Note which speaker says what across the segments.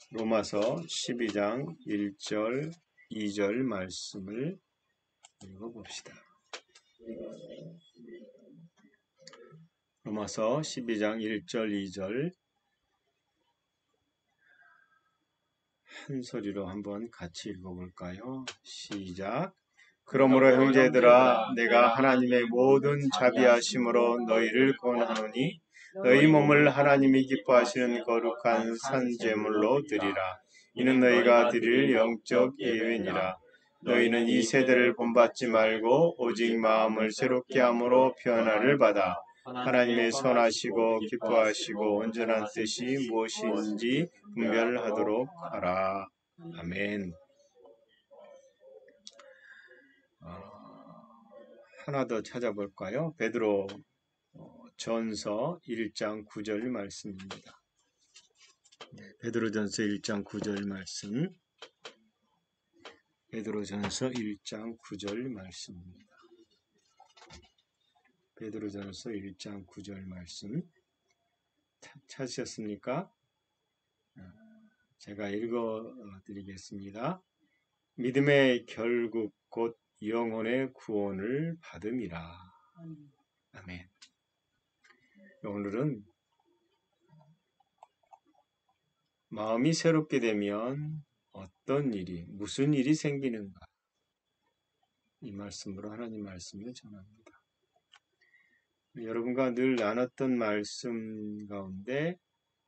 Speaker 1: 로마서 12장 1절 2절 말씀을 읽어봅시다. 로마서 12장 1절 2절 한 소리로 한번 같이 읽어볼까요? 시작. 그러므로 형제들아, 내가 하나님의 모든 자비하심으로 너희를 권하노니 너희 몸을 하나님이 기뻐하시는 거룩한 산제물로 드리라. 이는 너희가 드릴 영적 예배니라. 너희는 이 세대를 본받지 말고 오직 마음을 새롭게 함으로 변화를 받아 하나님의 선하시고 기뻐하시고 온전한 뜻이 무엇인지 분별하도록 하라. 아멘. 하나 더 찾아볼까요? 베드로 전서 1장 9절 말씀입니다. 베드로전서 1장 9절 말씀. 베드로전서 1장 9절 말씀입니다. 베드로전서 1장 9절 말씀 찾으셨습니까? 제가 읽어드리겠습니다. 믿음의 결국 곧 영혼의 구원을 받음이라. 아멘. 오늘은 마음이 새롭게 되면 어떤 일이, 무슨 일이 생기는가? 이 말씀으로 하나님 말씀을 전합니다. 여러분과 늘 나눴던 말씀 가운데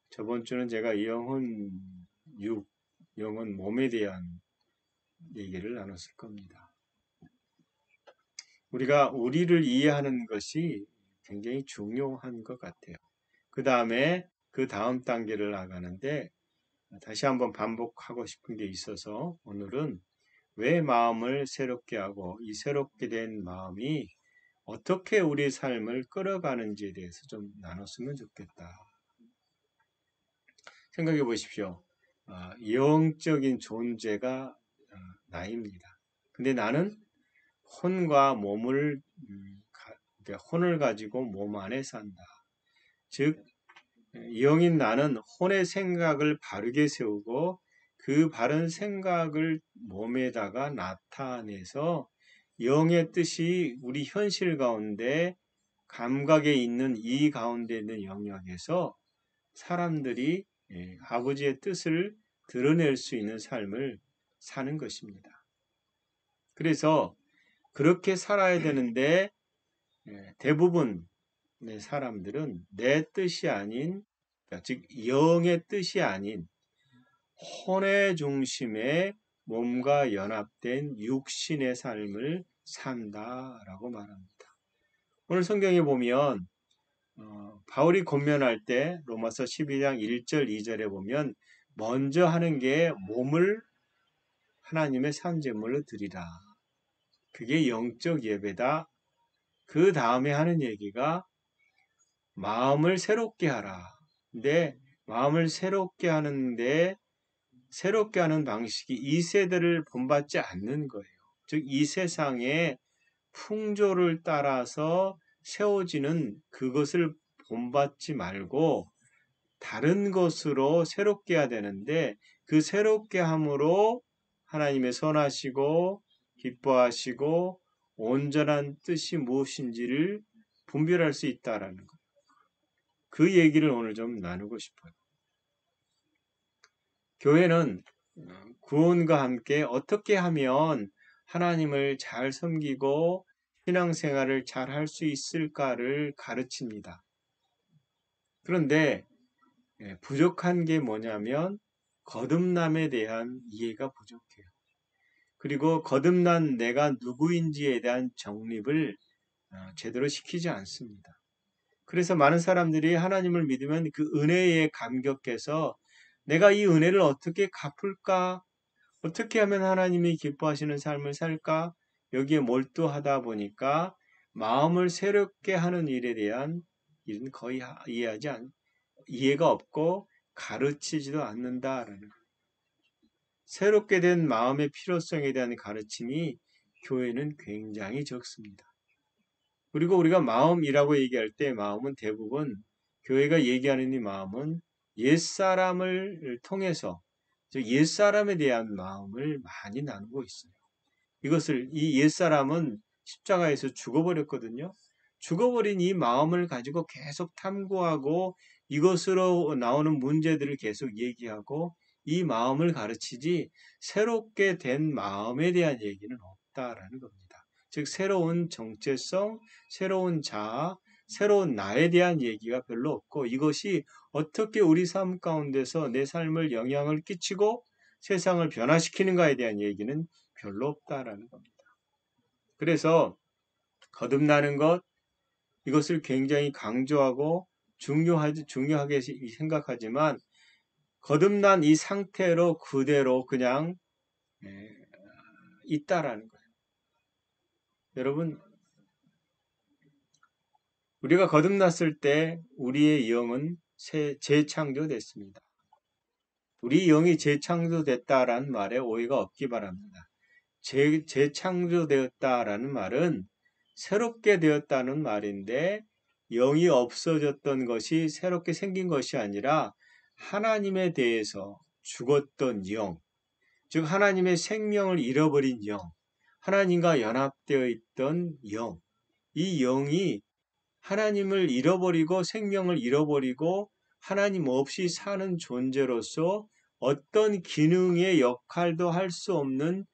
Speaker 1: 저번 주는 제가 영혼 몸에 대한 얘기를 나눴을 겁니다. 우리가 우리를 이해하는 것이 굉장히 중요한 것 같아요. 그 다음 단계를 나가는데 다시 한번 반복하고 싶은 게 있어서 오늘은 왜 마음을 새롭게 하고 이 새롭게 된 마음이 어떻게 우리 삶을 끌어가는지에 대해서 좀 나눴으면 좋겠다. 생각해 보십시오. 영적인 존재가 나입니다. 근데 나는 혼과 몸을 혼을 가지고 몸 안에 산다. 즉 영인 나는 혼의 생각을 바르게 세우고 그 바른 생각을 몸에다가 나타내서 영의 뜻이 우리 현실 가운데 감각에 있는 이 가운데 있는 영역에서 사람들이 아버지의 뜻을 드러낼 수 있는 삶을 사는 것입니다. 그래서 그렇게 살아야 되는데 대부분의 사람들은 내 뜻이 아닌, 즉 영의 뜻이 아닌 혼의 중심의 몸과 연합된 육신의 삶을 산다라고 말합니다. 오늘 성경에 보면 바울이 권면할 때 로마서 12장 1절 2절에 보면 먼저 하는 게 몸을 하나님의 산제물로 드리라. 그게 영적 예배다. 그 다음에 하는 얘기가 마음을 새롭게 하라. 근데 마음을 새롭게 하는데 새롭게 하는 방식이 이 세대를 본받지 않는 거예요. 즉 이 세상의 풍조를 따라서 세워지는 그것을 본받지 말고 다른 것으로 새롭게 해야 되는데 그 새롭게 함으로 하나님의 선하시고 기뻐하시고 온전한 뜻이 무엇인지를 분별할 수 있다라는 거예요. 그 얘기를 오늘 좀 나누고 싶어요. 교회는 구원과 함께 어떻게 하면 하나님을 잘 섬기고 신앙생활을 잘 할 수 있을까를 가르칩니다. 그런데 부족한 게 뭐냐면 거듭남에 대한 이해가 부족해요. 그리고 거듭난 내가 누구인지에 대한 정립을 제대로 시키지 않습니다. 그래서 많은 사람들이 하나님을 믿으면 그 은혜에 감격해서 내가 이 은혜를 어떻게 갚을까? 어떻게 하면 하나님이 기뻐하시는 삶을 살까? 여기에 몰두하다 보니까 마음을 새롭게 하는 일에 대한 일은 거의 이해가 없고 가르치지도 않는다라는 거예요. 새롭게 된 마음의 필요성에 대한 가르침이 교회는 굉장히 적습니다. 그리고 우리가 마음이라고 얘기할 때 마음은 대부분 교회가 얘기하는 이 마음은 옛사람을 통해서 즉 옛사람에 대한 마음을 많이 나누고 있어요. 이것을 이 옛사람은 십자가에서 죽어버렸거든요. 죽어버린 이 마음을 가지고 계속 탐구하고 이것으로 나오는 문제들을 계속 얘기하고 이 마음을 가르치지 새롭게 된 마음에 대한 얘기는 없다라는 겁니다. 즉 새로운 정체성, 새로운 자아, 새로운 나에 대한 얘기가 별로 없고 이것이 어떻게 우리 삶 가운데서 내 삶을 영향을 끼치고 세상을 변화시키는가에 대한 얘기는 별로 없다라는 겁니다. 그래서 거듭나는 것 이것을 굉장히 강조하고 중요하게 생각하지만 거듭난 이 상태로 그대로 그냥 있다라는 거예요. 여러분 우리가 거듭났을 때 우리의 영은 재창조됐습니다. 우리 영이 재창조됐다라는 말에 오해가 없기 바랍니다. 재창조되었다라는 말은 새롭게 되었다는 말인데 영이 없어졌던 것이 새롭게 생긴 것이 아니라 하나님에 대해서 죽었던 영, 즉 하나님의 생명을 잃어버린 영, 하나님과 연합되어 있던 영, 이 영이 하나님을 잃어버리고 생명을 잃어버리고 하나님 없이 사는 존재로서 어떤 기능의 역할도 할 수 없는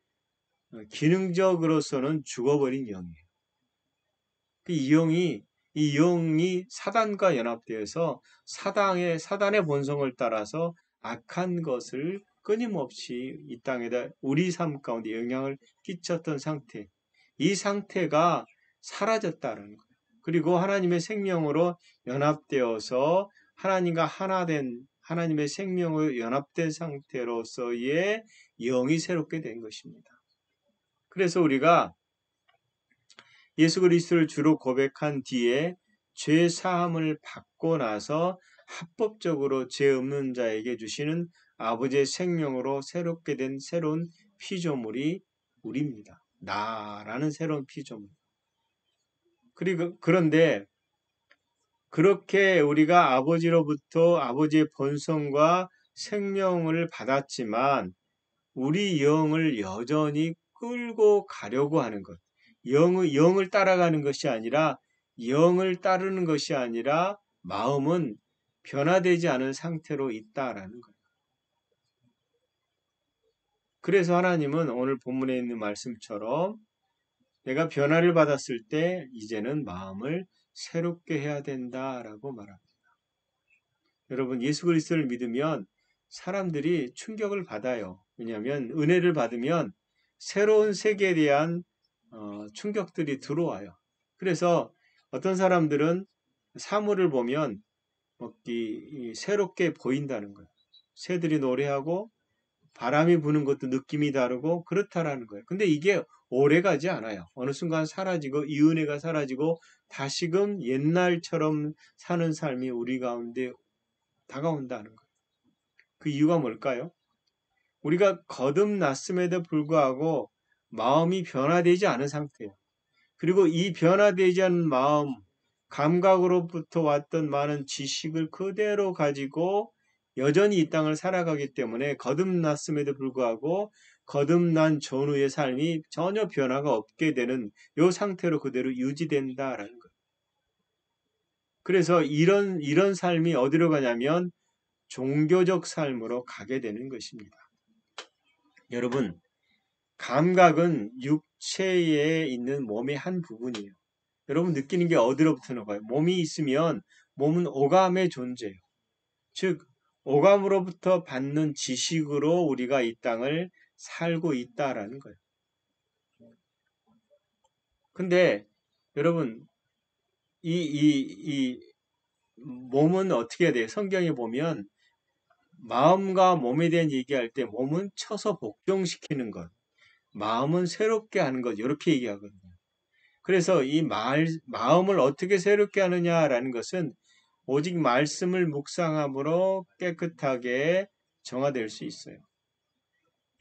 Speaker 1: 기능적으로서는 죽어버린 영이에요. 이 영이 사단과 연합되어서 사단의 본성을 따라서 악한 것을 끊임없이 이 땅에다 우리 삶 가운데 영향을 끼쳤던 상태. 이 상태가 사라졌다는 거예요. 그리고 하나님의 생명으로 연합되어서 하나님과 하나 된 하나님의 생명으로 연합된 상태로서의 영이 새롭게 된 것입니다. 그래서 우리가 예수 그리스도를 주로 고백한 뒤에 죄 사함을 받고 나서 합법적으로 죄 없는 자에게 주시는 아버지의 생명으로 새롭게 된 새로운 피조물이 우리입니다. 나라는 새로운 피조물. 그런데 그렇게 우리가 아버지로부터 아버지의 본성과 생명을 받았지만 우리 영을 여전히 끌고 가려고 하는 것. 영을 따라가는 것이 아니라 영을 따르는 것이 아니라 마음은 변화되지 않은 상태로 있다라는 거예요. 그래서 하나님은 오늘 본문에 있는 말씀처럼 내가 변화를 받았을 때 이제는 마음을 새롭게 해야 된다라고 말합니다. 여러분 예수 그리스도를 믿으면 사람들이 충격을 받아요. 왜냐하면 은혜를 받으면 새로운 세계에 대한 충격들이 들어와요. 그래서 어떤 사람들은 사물을 보면 새롭게 보인다는 거예요. 새들이 노래하고 바람이 부는 것도 느낌이 다르고 그렇다라는 거예요. 근데 이게 오래가지 않아요. 어느 순간 사라지고 이 은혜가 사라지고 다시금 옛날처럼 사는 삶이 우리 가운데 다가온다는 거예요. 그 이유가 뭘까요? 우리가 거듭났음에도 불구하고 마음이 변화되지 않은 상태예요. 그리고 이 변화되지 않은 마음, 감각으로부터 왔던 많은 지식을 그대로 가지고 여전히 이 땅을 살아가기 때문에 거듭났음에도 불구하고 거듭난 전후의 삶이 전혀 변화가 없게 되는 이 상태로 그대로 유지된다라는 거예요. 그래서 이런 삶이 어디로 가냐면 종교적 삶으로 가게 되는 것입니다. 여러분, 감각은 육체에 있는 몸의 한 부분이에요. 여러분 느끼는 게 어디로부터 나와요? 몸이 있으면 몸은 오감의 존재예요. 즉 오감으로부터 받는 지식으로 우리가 이 땅을 살고 있다라는 거예요. 근데 여러분 이 몸은 어떻게 해야 돼요? 성경에 보면 마음과 몸에 대한 얘기할 때 몸은 쳐서 복종시키는 것, 마음은 새롭게 하는 것 이렇게 얘기하거든요. 그래서 이 마음을 어떻게 새롭게 하느냐라는 것은 오직 말씀을 묵상함으로 깨끗하게 정화될 수 있어요.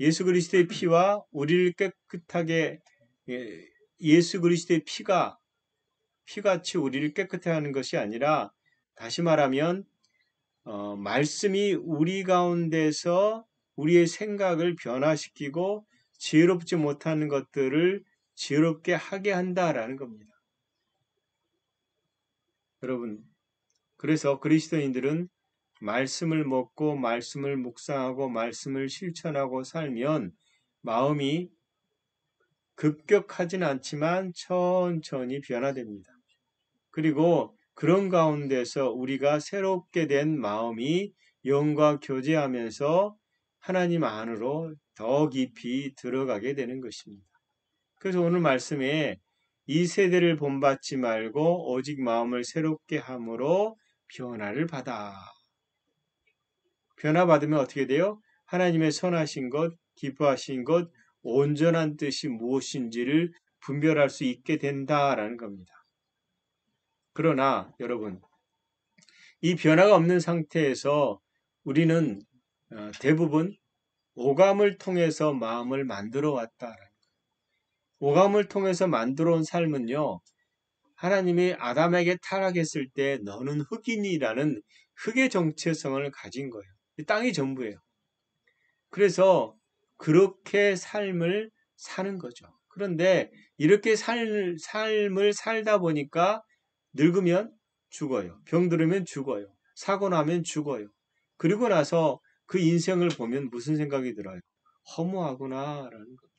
Speaker 1: 예수 그리스도의 피와 우리를 깨끗하게 예수 그리스도의 피같이 우리를 깨끗하게 하는 것이 아니라 다시 말하면 말씀이 우리 가운데서 우리의 생각을 변화시키고 지혜롭지 못하는 것들을 지혜롭게 하게 한다라는 겁니다. 여러분, 그래서 그리스도인들은 말씀을 먹고 말씀을 묵상하고 말씀을 실천하고 살면 마음이 급격하진 않지만 천천히 변화됩니다. 그리고 그런 가운데서 우리가 새롭게 된 마음이 영과 교제하면서 하나님 안으로 더 깊이 들어가게 되는 것입니다. 그래서 오늘 말씀에 이 세대를 본받지 말고 오직 마음을 새롭게 함으로 변화를 받아. 변화받으면 어떻게 돼요? 하나님의 선하신 것, 기뻐하신 것, 온전한 뜻이 무엇인지를 분별할 수 있게 된다라는 겁니다. 그러나 여러분, 이 변화가 없는 상태에서 우리는 대부분 오감을 통해서 마음을 만들어 왔다. 오감을 통해서 만들어 온 삶은요, 하나님이 아담에게 타락했을 때 너는 흑인이라는 흑의 정체성을 가진 거예요. 이 땅이 전부예요. 그래서 그렇게 삶을 사는 거죠. 그런데 이렇게 삶을 살다 보니까 늙으면 죽어요. 병들으면 죽어요. 사고 나면 죽어요. 그리고 나서 그 인생을 보면 무슨 생각이 들어요? 허무하구나라는 거.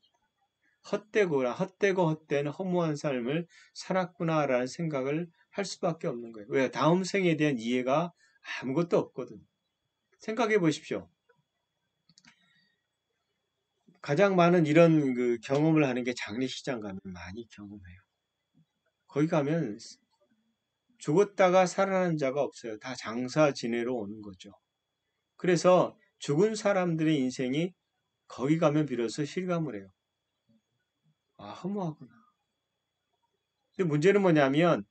Speaker 1: 헛되고 헛된 허무한 삶을 살았구나라는 생각을 할 수밖에 없는 거예요. 왜? 다음 생에 대한 이해가 아무것도 없거든요. 생각해 보십시오. 가장 많은 이런 그 경험을 하는 게 장례식장 가면 많이 경험해요. 거기 가면 죽었다가 살아난 자가 없어요. 다 장사 지내러 오는 거죠. 그래서 죽은 사람들의 인생이 거기 가면 비로소 실감을 해요. 아, 허무하구나. 근데 문제는 뭐냐면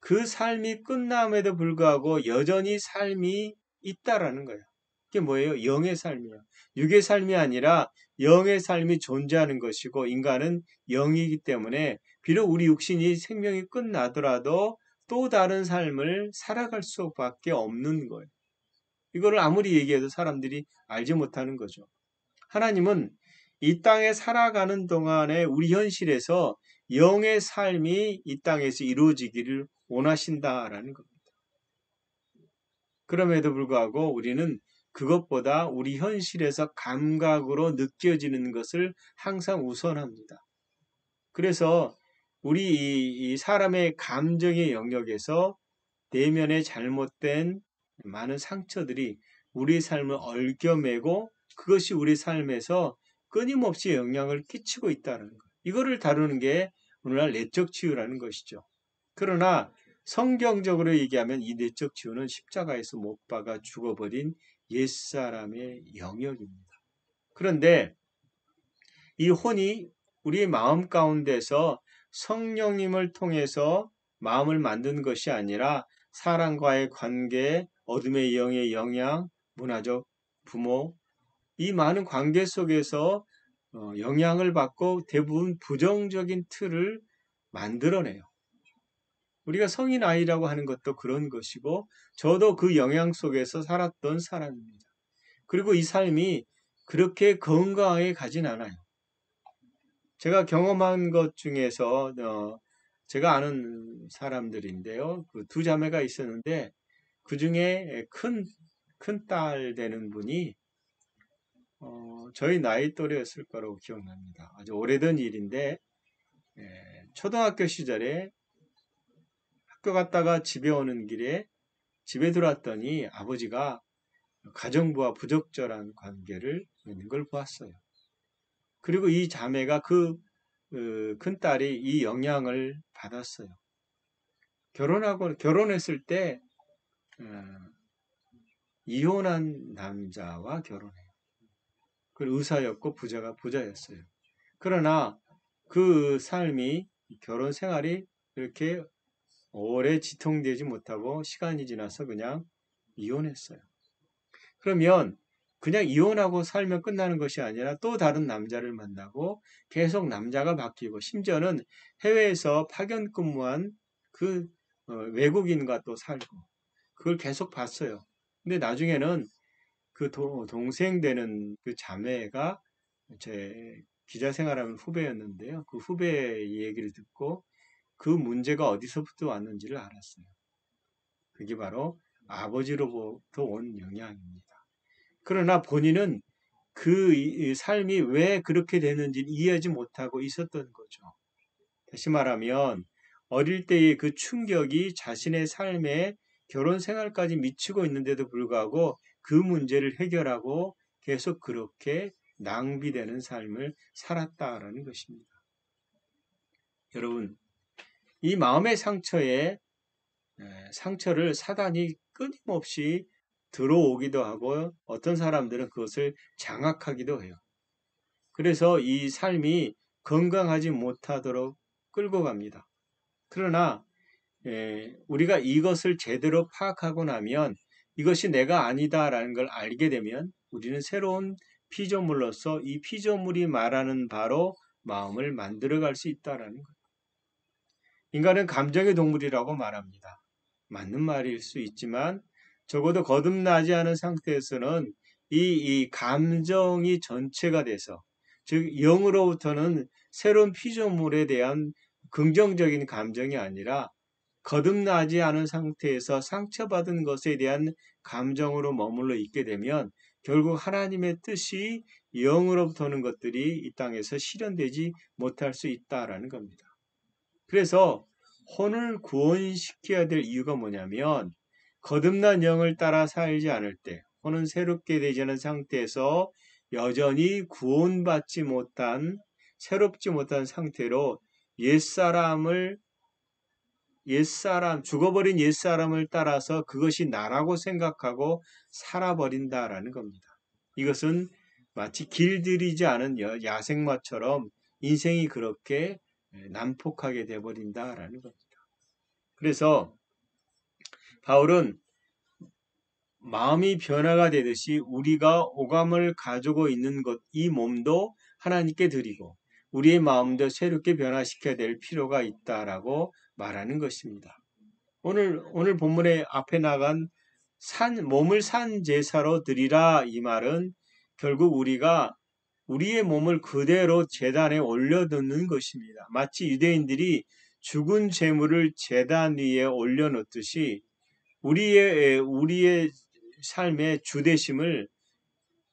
Speaker 1: 그 삶이 끝남에도 불구하고 여전히 삶이 있다라는 거예요. 그게 뭐예요? 영의 삶이에요. 육의 삶이 아니라 영의 삶이 존재하는 것이고 인간은 영이기 때문에 비록 우리 육신이 생명이 끝나더라도 또 다른 삶을 살아갈 수밖에 없는 거예요. 이거를 아무리 얘기해도 사람들이 알지 못하는 거죠. 하나님은 이 땅에 살아가는 동안에 우리 현실에서 영의 삶이 이 땅에서 이루어지기를 원하신다라는 겁니다. 그럼에도 불구하고 우리는 그것보다 우리 현실에서 감각으로 느껴지는 것을 항상 우선합니다. 그래서 우리 이 사람의 감정의 영역에서 내면의 잘못된 많은 상처들이 우리 삶을 얽혀매고 그것이 우리 삶에서 끊임없이 영향을 끼치고 있다는 것. 이거를 다루는 게 오늘날 내적 치유라는 것이죠. 그러나 성경적으로 얘기하면 이 내적 치유는 십자가에서 못 박아 죽어버린 옛사람의 영역입니다. 그런데 이 혼이 우리 마음 가운데서 성령님을 통해서 마음을 만든 것이 아니라 사람과의 관계, 어둠의 영의 영향, 문화적 부모, 이 많은 관계 속에서 영향을 받고 대부분 부정적인 틀을 만들어내요. 우리가 성인 아이라고 하는 것도 그런 것이고 저도 그 영향 속에서 살았던 사람입니다. 그리고 이 삶이 그렇게 건강하게 가진 않아요. 제가 경험한 것 중에서 제가 아는 사람들인데요. 그 두 자매가 있었는데 그 중에 큰 딸 되는 분이 저희 나이 또래였을 거라고 기억납니다. 아주 오래된 일인데 초등학교 시절에 학교 갔다가 집에 오는 길에 집에 들어왔더니 아버지가 가정부와 부적절한 관계를 맺는 걸 보았어요. 그리고 이 자매가 큰 딸이 이 영향을 받았어요. 결혼했을 때 이혼한 남자와 결혼해요. 그 의사였고 부자였어요. 그러나 그 삶이 결혼 생활이 이렇게 오래 지통되지 못하고 시간이 지나서 그냥 이혼했어요. 그러면 그냥 이혼하고 살면 끝나는 것이 아니라 또 다른 남자를 만나고 계속 남자가 바뀌고 심지어는 해외에서 파견 근무한 그 외국인과 또 살고 그걸 계속 봤어요. 근데 나중에는 그 동생 되는 그 자매가 제 기자 생활하는 후배였는데요. 그 후배의 얘기를 듣고 그 문제가 어디서부터 왔는지를 알았어요. 그게 바로 아버지로부터 온 영향입니다. 그러나 본인은 그 삶이 왜 그렇게 되는지 이해하지 못하고 있었던 거죠. 다시 말하면 어릴 때의 그 충격이 자신의 삶에 결혼 생활까지 미치고 있는데도 불구하고 그 문제를 해결하고 계속 그렇게 낭비되는 삶을 살았다라는 것입니다. 여러분, 이 마음의 상처를 사단이 끊임없이 들어오기도 하고 어떤 사람들은 그것을 장악하기도 해요. 그래서 이 삶이 건강하지 못하도록 끌고 갑니다. 그러나 우리가 이것을 제대로 파악하고 나면 이것이 내가 아니다라는 걸 알게 되면 우리는 새로운 피조물로서 이 피조물이 말하는 바로 마음을 만들어갈 수 있다라는 거예요. 인간은 감정의 동물이라고 말합니다. 맞는 말일 수 있지만 적어도 거듭나지 않은 상태에서는 이 감정이 전체가 돼서 즉 영으로부터는 새로운 피조물에 대한 긍정적인 감정이 아니라 거듭나지 않은 상태에서 상처받은 것에 대한 감정으로 머물러 있게 되면 결국 하나님의 뜻이 영으로부터 오는 것들이 이 땅에서 실현되지 못할 수 있다라는 겁니다. 그래서 혼을 구원시켜야 될 이유가 뭐냐면 거듭난 영을 따라 살지 않을 때 혼은 새롭게 되지 않은 상태에서 여전히 구원받지 못한 새롭지 못한 상태로 죽어버린 옛사람을 따라서 그것이 나라고 생각하고 살아버린다라는 겁니다. 이것은 마치 길들이지 않은 야생마처럼 인생이 그렇게 난폭하게 되어버린다라는 겁니다. 그래서 바울은 마음이 변화가 되듯이 우리가 오감을 가지고 있는 것, 이 몸도 하나님께 드리고 우리의 마음도 새롭게 변화시켜야 될 필요가 있다라고 말하는 것입니다. 오늘 본문의 앞에 나간 몸을 산 제사로 드리라 이 말은 결국 우리가 우리의 몸을 그대로 제단에 올려놓는 것입니다. 마치 유대인들이 죽은 제물을 제단 위에 올려놓듯이 우리의 삶의 주되심을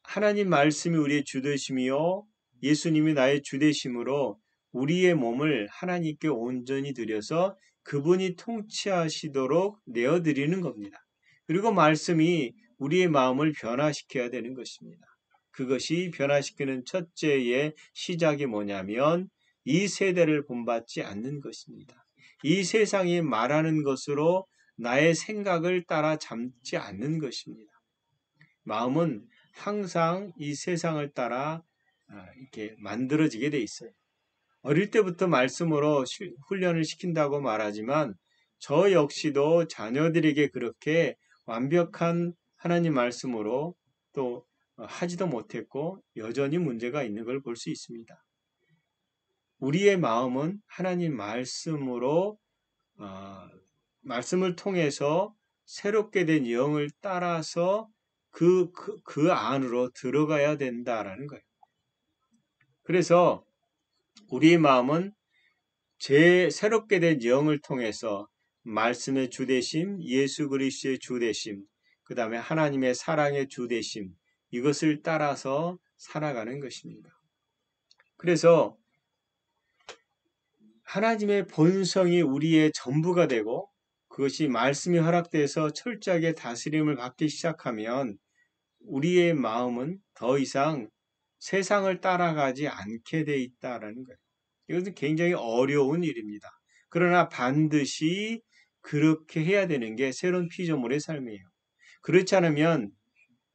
Speaker 1: 하나님 말씀이 우리의 주되심이요 예수님이 나의 주되심으로 우리의 몸을 하나님께 온전히 드려서 그분이 통치하시도록 내어드리는 겁니다. 그리고 말씀이 우리의 마음을 변화시켜야 되는 것입니다. 그것이 변화시키는 첫째의 시작이 뭐냐면 이 세대를 본받지 않는 것입니다. 이 세상이 말하는 것으로 나의 생각을 따라잡지 않는 것입니다. 마음은 항상 이 세상을 따라 이렇게 만들어지게 돼 있어요. 어릴 때부터 말씀으로 훈련을 시킨다고 말하지만 저 역시도 자녀들에게 그렇게 완벽한 하나님 말씀으로 또 하지도 못했고 여전히 문제가 있는 걸 볼 수 있습니다. 우리의 마음은 하나님 말씀으로 말씀을 통해서 새롭게 된 영을 따라서 그 안으로 들어가야 된다라는 거예요. 그래서 우리의 마음은 새롭게 된 영을 통해서 말씀의 주되심, 예수 그리스도의 주되심, 그 다음에 하나님의 사랑의 주되심, 이것을 따라서 살아가는 것입니다. 그래서 하나님의 본성이 우리의 전부가 되고 그것이 말씀이 허락돼서 철저하게 다스림을 받기 시작하면 우리의 마음은 더 이상 세상을 따라가지 않게 돼 있다라는 거예요. 이것은 굉장히 어려운 일입니다. 그러나 반드시 그렇게 해야 되는 게 새로운 피조물의 삶이에요. 그렇지 않으면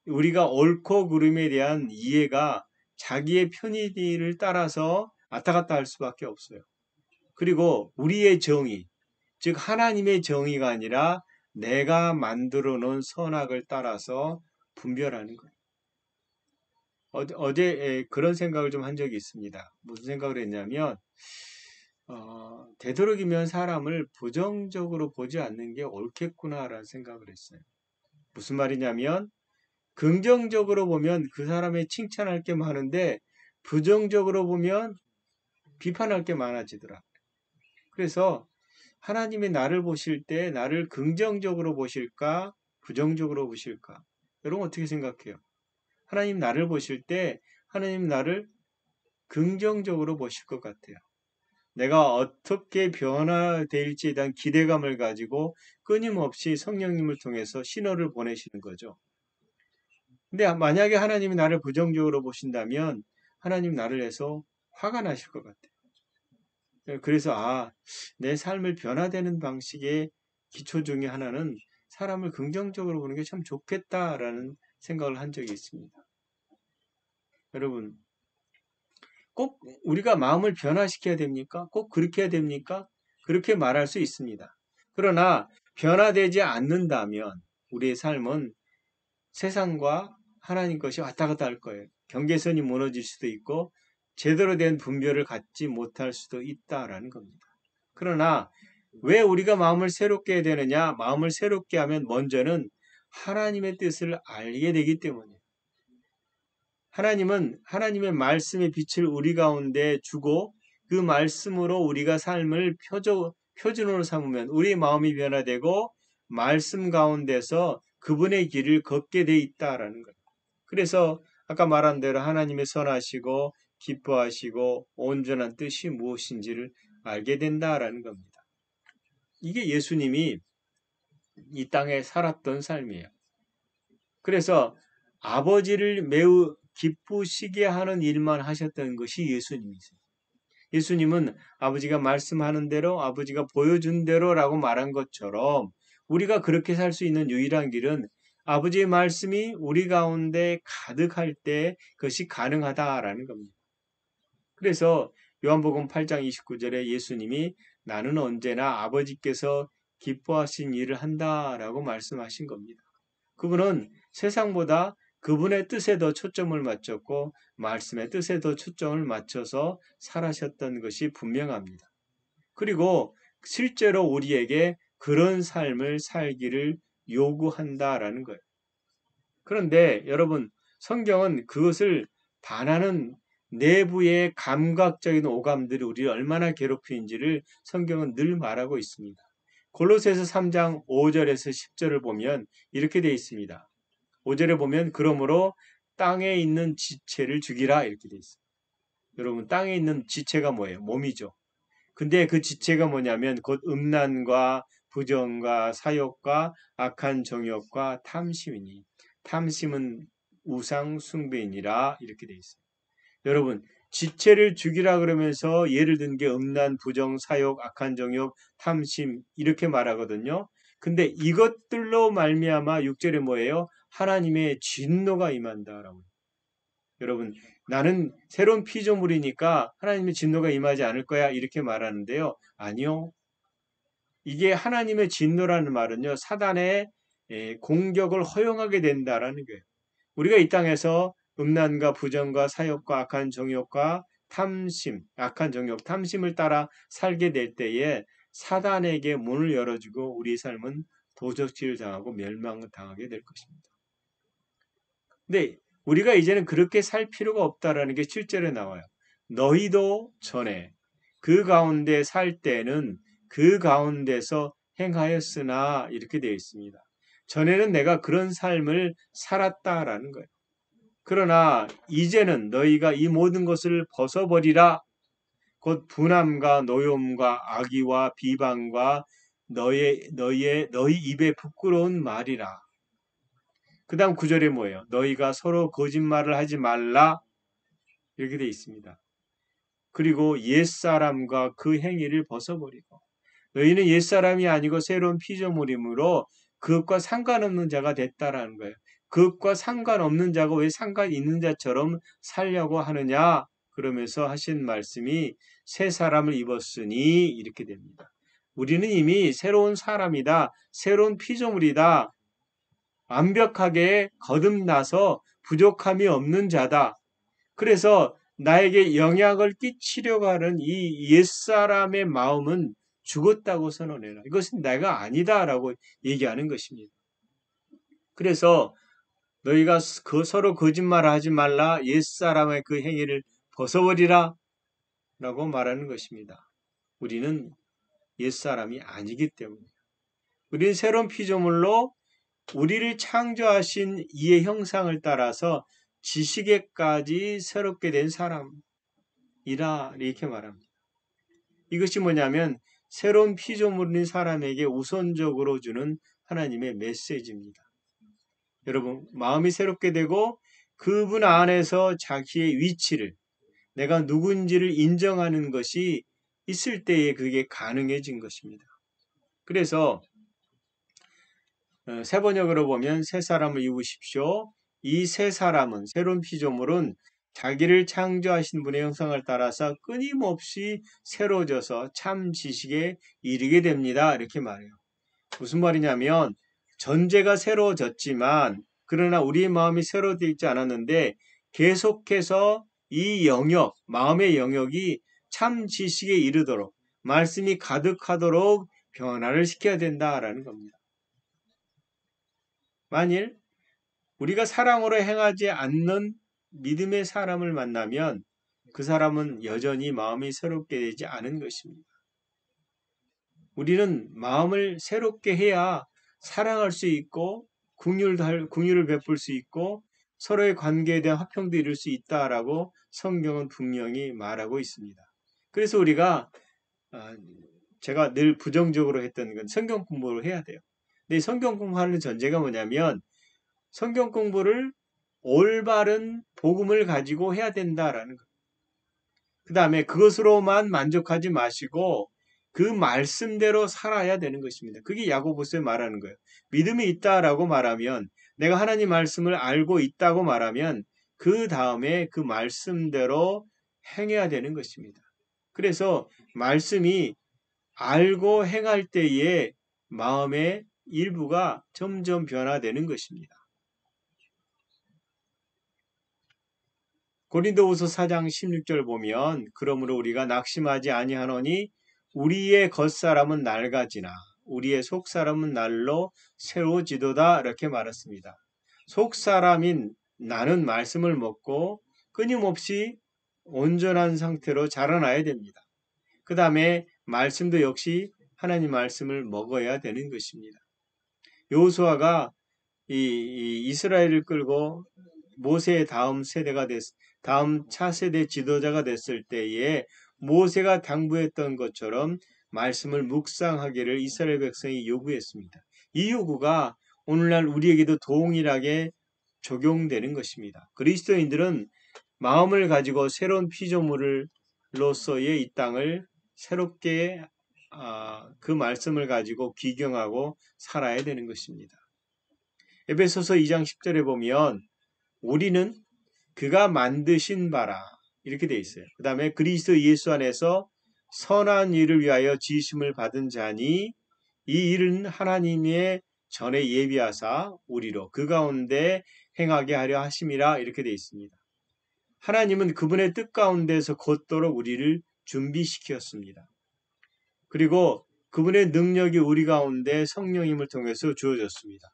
Speaker 1: 우리가 옳고 그름에 대한 이해가 자기의 편의를 따라서 왔다 갔다 할 수밖에 없어요. 그리고 우리의 정의, 즉 하나님의 정의가 아니라 내가 만들어 놓은 선악을 따라서 분별하는 거예요. 어제 그런 생각을 좀 한 적이 있습니다. 무슨 생각을 했냐면 되도록이면 사람을 부정적으로 보지 않는 게 옳겠구나라는 생각을 했어요. 무슨 말이냐면 긍정적으로 보면 그 사람의 칭찬할 게 많은데 부정적으로 보면 비판할 게 많아지더라. 그래서 하나님이 나를 보실 때 나를 긍정적으로 보실까? 부정적으로 보실까? 여러분 어떻게 생각해요? 하나님 나를 보실 때 하나님 나를 긍정적으로 보실 것 같아요. 내가 어떻게 변화될지에 대한 기대감을 가지고 끊임없이 성령님을 통해서 신호를 보내시는 거죠. 근데 만약에 하나님이 나를 부정적으로 보신다면 하나님 나를 해서 화가 나실 것 같아요. 그래서 내 삶을 변화되는 방식의 기초 중에 하나는 사람을 긍정적으로 보는 게 참 좋겠다라는 생각을 한 적이 있습니다. 여러분, 꼭 우리가 마음을 변화시켜야 됩니까? 꼭 그렇게 해야 됩니까? 그렇게 말할 수 있습니다. 그러나 변화되지 않는다면 우리의 삶은 세상과 하나님 것이 왔다 갔다 할 거예요. 경계선이 무너질 수도 있고 제대로 된 분별을 갖지 못할 수도 있다라는 겁니다. 그러나 왜 우리가 마음을 새롭게 해야 되느냐? 마음을 새롭게 하면 먼저는 하나님의 뜻을 알게 되기 때문이에요. 하나님은 하나님의 말씀의 빛을 우리 가운데 주고 그 말씀으로 우리가 삶을 표준으로 삼으면 우리의 마음이 변화되고 말씀 가운데서 그분의 길을 걷게 돼 있다라는 거예요. 그래서 아까 말한 대로 하나님의 선하시고 기뻐하시고 온전한 뜻이 무엇인지를 알게 된다라는 겁니다. 이게 예수님이 이 땅에 살았던 삶이에요. 그래서 아버지를 매우 기쁘시게 하는 일만 하셨던 것이 예수님이세요. 예수님은 아버지가 말씀하는 대로 아버지가 보여준 대로라고 말한 것처럼 우리가 그렇게 살 수 있는 유일한 길은 아버지의 말씀이 우리 가운데 가득할 때 그것이 가능하다라는 겁니다. 그래서 요한복음 8장 29절에 예수님이 나는 언제나 아버지께서 기뻐하신 일을 한다라고 말씀하신 겁니다. 그분은 세상보다 그분의 뜻에 더 초점을 맞췄고 말씀의 뜻에 더 초점을 맞춰서 살아셨던 것이 분명합니다. 그리고 실제로 우리에게 그런 삶을 살기를 요구한다라는 거예요. 그런데 여러분, 성경은 그것을 반하는 내부의 감각적인 오감들이 우리를 얼마나 괴롭히는지를 성경은 늘 말하고 있습니다. 골로새서 3장 5절에서 10절을 보면 이렇게 되어 있습니다. 5절에 보면 그러므로 땅에 있는 지체를 죽이라 이렇게 되어 있어요. 여러분 땅에 있는 지체가 뭐예요? 몸이죠. 근데 그 지체가 뭐냐면 곧 음란과 부정과 사욕과 악한 정욕과 탐심이니 탐심은 우상 숭배이니라 이렇게 되어 있어요. 여러분 지체를 죽이라 그러면서 예를 든 게 음란, 부정, 사욕, 악한 정욕, 탐심 이렇게 말하거든요. 근데 이것들로 말미암아 6절에 뭐예요? 하나님의 진노가 임한다라고. 여러분 나는 새로운 피조물이니까 하나님의 진노가 임하지 않을 거야 이렇게 말하는데요. 아니요. 이게 하나님의 진노라는 말은요. 사단의 공격을 허용하게 된다라는 거예요. 우리가 이 땅에서 음란과 부정과 사욕과 악한 정욕과 탐심, 악한 정욕, 탐심을 따라 살게 될 때에 사단에게 문을 열어주고 우리 삶은 도적질을 당하고 멸망당하게 될 것입니다. 근데 우리가 이제는 그렇게 살 필요가 없다라는 게 7절에 나와요. 너희도 전에 그 가운데 살 때는 그 가운데서 행하였으나 이렇게 되어 있습니다. 전에는 내가 그런 삶을 살았다라는 거예요. 그러나 이제는 너희가 이 모든 것을 벗어버리라. 곧 분함과 노여움과 악의와 비방과 너희 입에 부끄러운 말이라. 그 다음 9절에 뭐예요? 너희가 서로 거짓말을 하지 말라. 이렇게 되어 있습니다. 그리고 옛사람과 그 행위를 벗어버리고 너희는 옛사람이 아니고 새로운 피조물이므로 그것과 상관없는 자가 됐다라는 거예요. 그것과 상관없는 자가 왜 상관 있는 자처럼 살려고 하느냐? 그러면서 하신 말씀이 새 사람을 입었으니 이렇게 됩니다. 우리는 이미 새로운 사람이다. 새로운 피조물이다. 완벽하게 거듭나서 부족함이 없는 자다. 그래서 나에게 영향을 끼치려고 하는 이 옛사람의 마음은 죽었다고 선언해라. 이것은 내가 아니다라고 얘기하는 것입니다. 그래서 너희가 서로 거짓말을 하지 말라. 옛사람의 그 행위를 벗어버리라 라고 말하는 것입니다. 우리는 옛사람이 아니기 때문에 우리는 새로운 피조물로 우리를 창조하신 이의 형상을 따라서 지식에까지 새롭게 된 사람이라 이렇게 말합니다. 이것이 뭐냐면 새로운 피조물인 사람에게 우선적으로 주는 하나님의 메시지입니다. 여러분, 마음이 새롭게 되고 그분 안에서 자기의 위치를, 내가 누군지를 인정하는 것이 있을 때에 그게 가능해진 것입니다. 그래서 새 번역으로 보면 새 사람을 입으십시오. 이 새 사람은, 새로운 피조물은 자기를 창조하신 분의 형상을 따라서 끊임없이 새로워져서 참 지식에 이르게 됩니다. 이렇게 말해요. 무슨 말이냐면 전제가 새로워졌지만 그러나 우리의 마음이 새로워지지 않았는데 계속해서 이 영역, 마음의 영역이 참 지식에 이르도록 말씀이 가득하도록 변화를 시켜야 된다라는 겁니다. 만일 우리가 사랑으로 행하지 않는 믿음의 사람을 만나면 그 사람은 여전히 마음이 새롭게 되지 않은 것입니다. 우리는 마음을 새롭게 해야 사랑할 수 있고 긍휼을 베풀 수 있고 서로의 관계에 대한 화평도 이룰 수 있다라고 성경은 분명히 말하고 있습니다. 그래서 우리가 제가 늘 부정적으로 했던 건 성경 공부를 해야 돼요. 근데 성경 공부하는 전제가 뭐냐면 성경 공부를 올바른 복음을 가지고 해야 된다라는 거예요. 그 다음에 그것으로만 만족하지 마시고 그 말씀대로 살아야 되는 것입니다. 그게 야고보서에 말하는 거예요. 믿음이 있다라고 말하면 내가 하나님 말씀을 알고 있다고 말하면 그 다음에 그 말씀대로 행해야 되는 것입니다. 그래서 말씀이 알고 행할 때에 마음의 일부가 점점 변화되는 것입니다. 고린도후서 4장 16절 보면 그러므로 우리가 낙심하지 아니하노니 우리의 겉사람은 낡아지나 우리의 속사람은 날로 새로워지도다 이렇게 말했습니다. 속사람인 나는 말씀을 먹고 끊임없이 온전한 상태로 자라나야 됩니다. 그 다음에 말씀도 역시 하나님 말씀을 먹어야 되는 것입니다. 여호수아가 이스라엘을 끌고 모세의 다음 차세대 지도자가 됐을 때에 모세가 당부했던 것처럼 말씀을 묵상하기를 이스라엘 백성이 요구했습니다. 이 요구가 오늘날 우리에게도 동일하게 적용되는 것입니다. 그리스도인들은 마음을 가지고 새로운 피조물로서의 이 땅을 새롭게 그 말씀을 가지고 귀경하고 살아야 되는 것입니다. 에베소서 2장 10절에 보면 우리는 그가 만드신 바라 이렇게 되어 있어요. 그 다음에 그리스도 예수 안에서 선한 일을 위하여 지으심을 받은 자니 이 일은 하나님의 전에 예비하사 우리로 그 가운데 행하게 하려 하심이라 이렇게 되어 있습니다. 하나님은 그분의 뜻 가운데서 걷도록 우리를 준비시켰습니다. 그리고 그분의 능력이 우리 가운데 성령님을 통해서 주어졌습니다.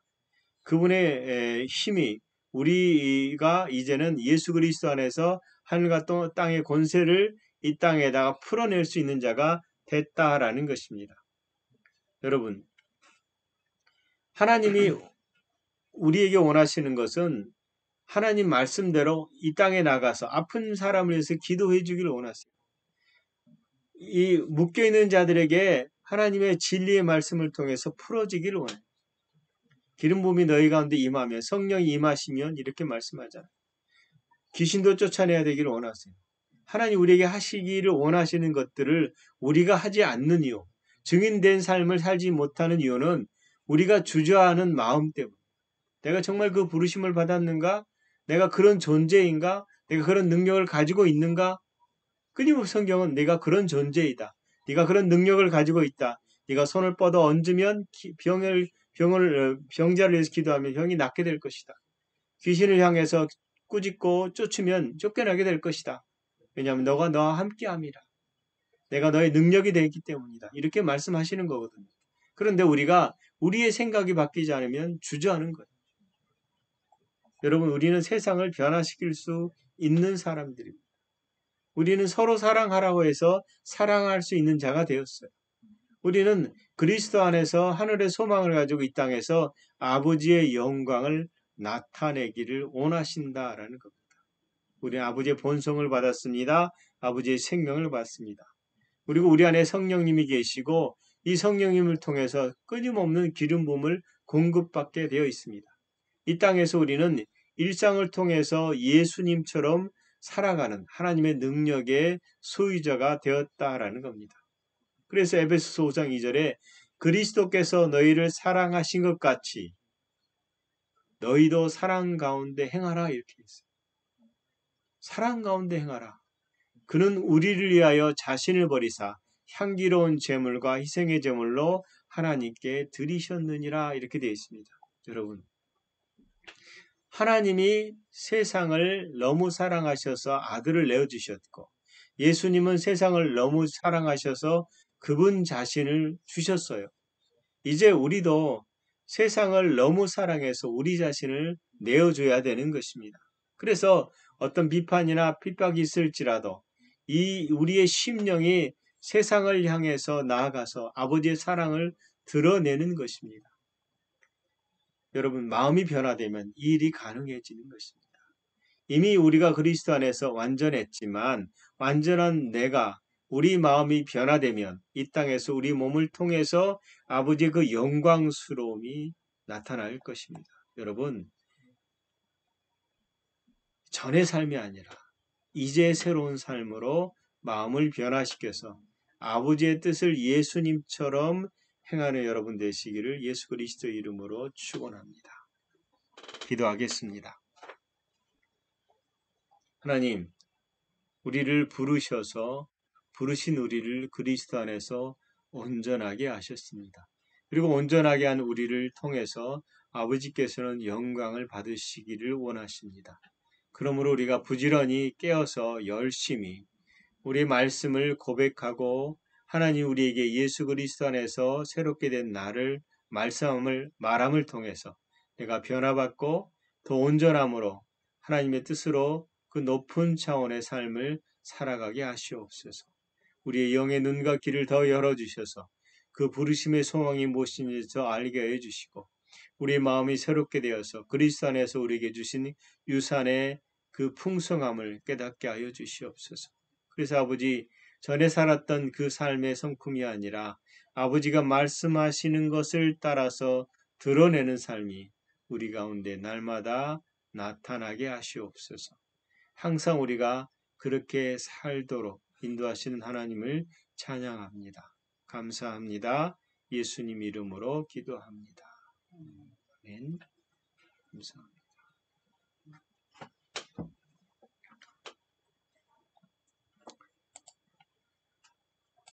Speaker 1: 그분의 힘이 우리가 이제는 예수 그리스도 안에서 하늘과 땅의 권세를 이 땅에다가 풀어낼 수 있는 자가 됐다라는 것입니다. 여러분, 하나님이 우리에게 원하시는 것은 하나님 말씀대로 이 땅에 나가서 아픈 사람을 위해서 기도해 주기를 원하세요. 이 묶여있는 자들에게 하나님의 진리의 말씀을 통해서 풀어지기를 원해요. 기름 부음이 너희 가운데 임하면 성령이 임하시면 이렇게 말씀하잖아요. 귀신도 쫓아내야 되기를 원하세요. 하나님 우리에게 하시기를 원하시는 것들을 우리가 하지 않는 이유, 증인된 삶을 살지 못하는 이유는 우리가 주저하는 마음 때문에 내가 정말 그 부르심을 받았는가? 내가 그런 존재인가? 내가 그런 능력을 가지고 있는가? 끊임없이 성경은 내가 그런 존재이다. 네가 그런 능력을 가지고 있다. 네가 손을 뻗어 얹으면 병자를 위해서 기도하면 병이 낫게 될 것이다. 귀신을 향해서 꾸짖고 쫓으면 쫓겨나게 될 것이다. 왜냐하면 너가 너와 함께함이라. 내가 너의 능력이 되기 때문이다. 이렇게 말씀하시는 거거든요. 그런데 우리가 우리의 생각이 바뀌지 않으면 주저하는 거예요. 여러분, 우리는 세상을 변화시킬 수 있는 사람들입니다. 우리는 서로 사랑하라고 해서 사랑할 수 있는 자가 되었어요. 우리는 그리스도 안에서 하늘의 소망을 가지고 이 땅에서 아버지의 영광을 나타내기를 원하신다라는 겁니다. 우리는 아버지의 본성을 받았습니다. 아버지의 생명을 받습니다. 그리고 우리 안에 성령님이 계시고 이 성령님을 통해서 끊임없는 기름 부음을 공급받게 되어 있습니다. 이 땅에서 우리는 일상을 통해서 예수님처럼 살아가는 하나님의 능력의 소유자가 되었다라는 겁니다. 그래서 에베소서 5장 2절에 그리스도께서 너희를 사랑하신 것 같이 너희도 사랑 가운데 행하라 이렇게 했어요. 사랑 가운데 행하라. 그는 우리를 위하여 자신을 버리사 향기로운 제물과 희생의 제물로 하나님께 드리셨느니라 이렇게 되어 있습니다. 여러분, 하나님이 세상을 너무 사랑하셔서 아들을 내어주셨고 예수님은 세상을 너무 사랑하셔서 그분 자신을 주셨어요. 이제 우리도 세상을 너무 사랑해서 우리 자신을 내어줘야 되는 것입니다. 그래서 어떤 비판이나 핍박이 있을지라도 이 우리의 심령이 세상을 향해서 나아가서 아버지의 사랑을 드러내는 것입니다. 여러분, 마음이 변화되면 이 일이 가능해지는 것입니다. 이미 우리가 그리스도 안에서 완전했지만 완전한 내가 우리 마음이 변화되면 이 땅에서 우리 몸을 통해서 아버지의 그 영광스러움이 나타날 것입니다. 여러분, 전의 삶이 아니라 이제 새로운 삶으로 마음을 변화시켜서 아버지의 뜻을 예수님처럼 행하는 여러분 되시기를 예수 그리스도 이름으로 축원합니다. 기도하겠습니다. 하나님, 우리를 부르셔서 부르신 우리를 그리스도 안에서 온전하게 하셨습니다. 그리고 온전하게 한 우리를 통해서 아버지께서는 영광을 받으시기를 원하십니다. 그러므로 우리가 부지런히 깨어서 열심히 우리의 말씀을 고백하고 하나님 우리에게 예수 그리스도 안에서 새롭게 된 나를 말함을 통해서 내가 변화받고 더 온전함으로 하나님의 뜻으로 그 높은 차원의 삶을 살아가게 하시옵소서. 우리의 영의 눈과 귀를 더 열어주셔서 그 부르심의 소망이 무엇인지 더 알게 해주시고 우리의 마음이 새롭게 되어서 그리스도 안에서 우리에게 주신 유산의 그 풍성함을 깨닫게 하여 주시옵소서. 그래서 아버지, 전에 살았던 그 삶의 성품이 아니라 아버지가 말씀하시는 것을 따라서 드러내는 삶이 우리 가운데 날마다 나타나게 하시옵소서. 항상 우리가 그렇게 살도록 인도하시는 하나님을 찬양합니다. 감사합니다. 예수님 이름으로 기도합니다. 아멘. 감사합니다.